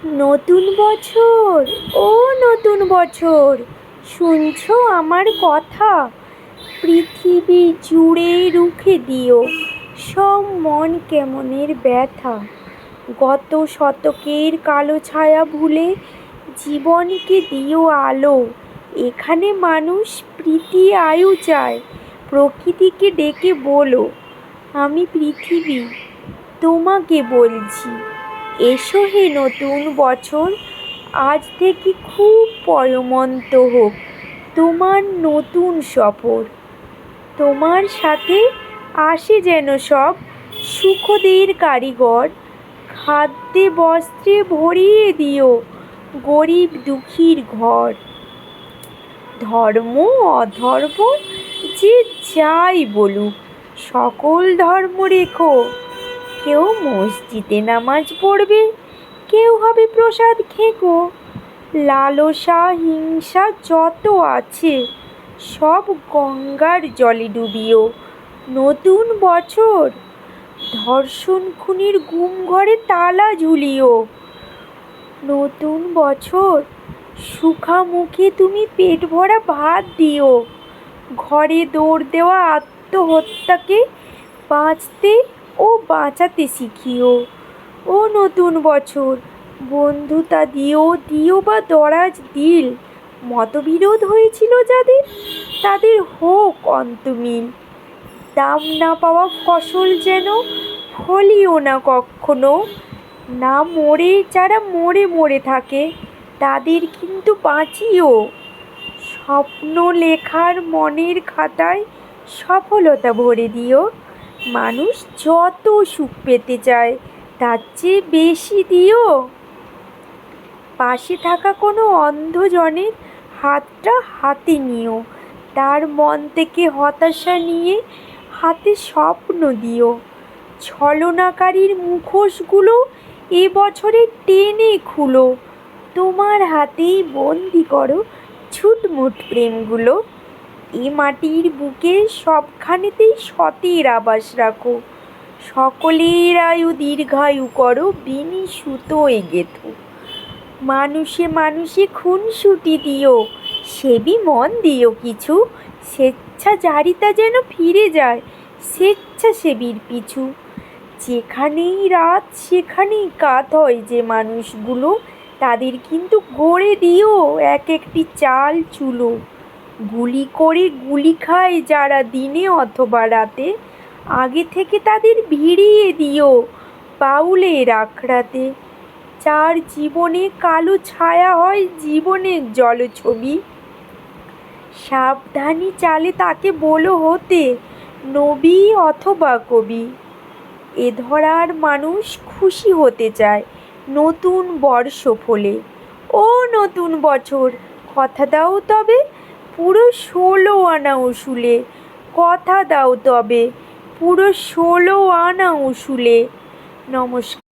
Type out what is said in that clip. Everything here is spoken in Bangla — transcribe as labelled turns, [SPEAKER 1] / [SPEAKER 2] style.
[SPEAKER 1] নতুন বছর, ও নতুন বছর, শুনছো আমার কথা? পৃথিবী জুড়ে রুখে দিও সব মন কেমনের ব্যথা। গত শতকের কালো ছায়া ভুলে জীবনকে দিও আলো। এখানে মানুষ প্রীতি আয়ু চায়, প্রকৃতিকে ডেকে বলো, আমি পৃথিবী তোমাকে বলছি, এসো হে নতুন বছর। আজ থেকে খুব পয়মন্ত হোক তোমার নতুন সফর। তোমার সাথে আসে যেন সব সুখদের কারিগর। খাদ্যে বস্ত্রে ভরিয়ে দিও গরিব দুঃখীর ঘর। ধর্ম অধর্ম যে যাই বলুক, সকল ধর্ম রেখো। কেউ মসজিদে নামাজ পড়বে, কেউ হবে প্রসাদ খেকো। লালসা হিংসা যত আছে সব গঙ্গার জলে ডুবিও। নতুন বছর ধর্ষণ খুনির গুম ঘরে তালা ঝুলিও। নতুন বছর সুখা মুখে তুমি পেট ভরা ভাত দিও। ঘরে দৌড় দেওয়া আত্মহত্যাকে বাঁচতে ও বাঁচাতে শিখিও। ও নতুন বছর বন্ধুতা দিও, দিও বা দরাজ দিল। মতবিরোধ হয়েছিল যাদের, তাদের হোক অন্তমিল। দাম না পাওয়া ফসল যেন ফলিও না কখনো। না মরে যারা মরে মরে থাকে তাদের কিন্তু বাঁচিও। স্বপ্ন লেখার মনের খাতায় সফলতা ভরে দিও। মানুষ যত সুখ পেতে চায় তার চেয়ে বেশি দিও। পাশে থাকা কোনো অন্ধজনের হাতটা হাতে নিও। তার মন থেকে হতাশা নিয়ে হাতে স্বপ্ন দিও। ছলনাকারীর মুখোশগুলো এ বছরে টেনে খুলো। তোমার হাতেই বন্দি করো ছুটমুট প্রেমগুলো। এ মাটির বুকে সবখানেতেই সতের আবাস রাখো। সকলের আয়ু দীর্ঘায়ু করো বিনি সুতোয় গেঁথো। মানুষে মানুষে খুনসুটি দিও, সেবি মন দিও কিছু। স্বেচ্ছাচারিতা যেন ফিরে যায় স্বেচ্ছাসেবীর পিছু। যেখানেই রাত সেখানেই কাত হয় যে মানুষগুলো, তাদের কিন্তু গড়ে দিও এক একটি চাল চুলো। গুলি করে গুলি খায় যারা দিনে অথবা রাতে, আগে থেকে তাদের ভিড়িয়ে দিও বাউলের আখড়াতে। যার জীবনে কালো ছায়া হয় জীবনের জলছবি, সাবধানী চালে তাকে বলো হতে নবী অথবা কবি। এ ধরার মানুষ খুশি হতে চায় নতুন বর্ষ ফলে। ও নতুন বছর কথা দাও তবে পুরো 16 আনা উসুলে। কথা দাও তবে পুরো 16 আনা উসুলে। নমস্কার।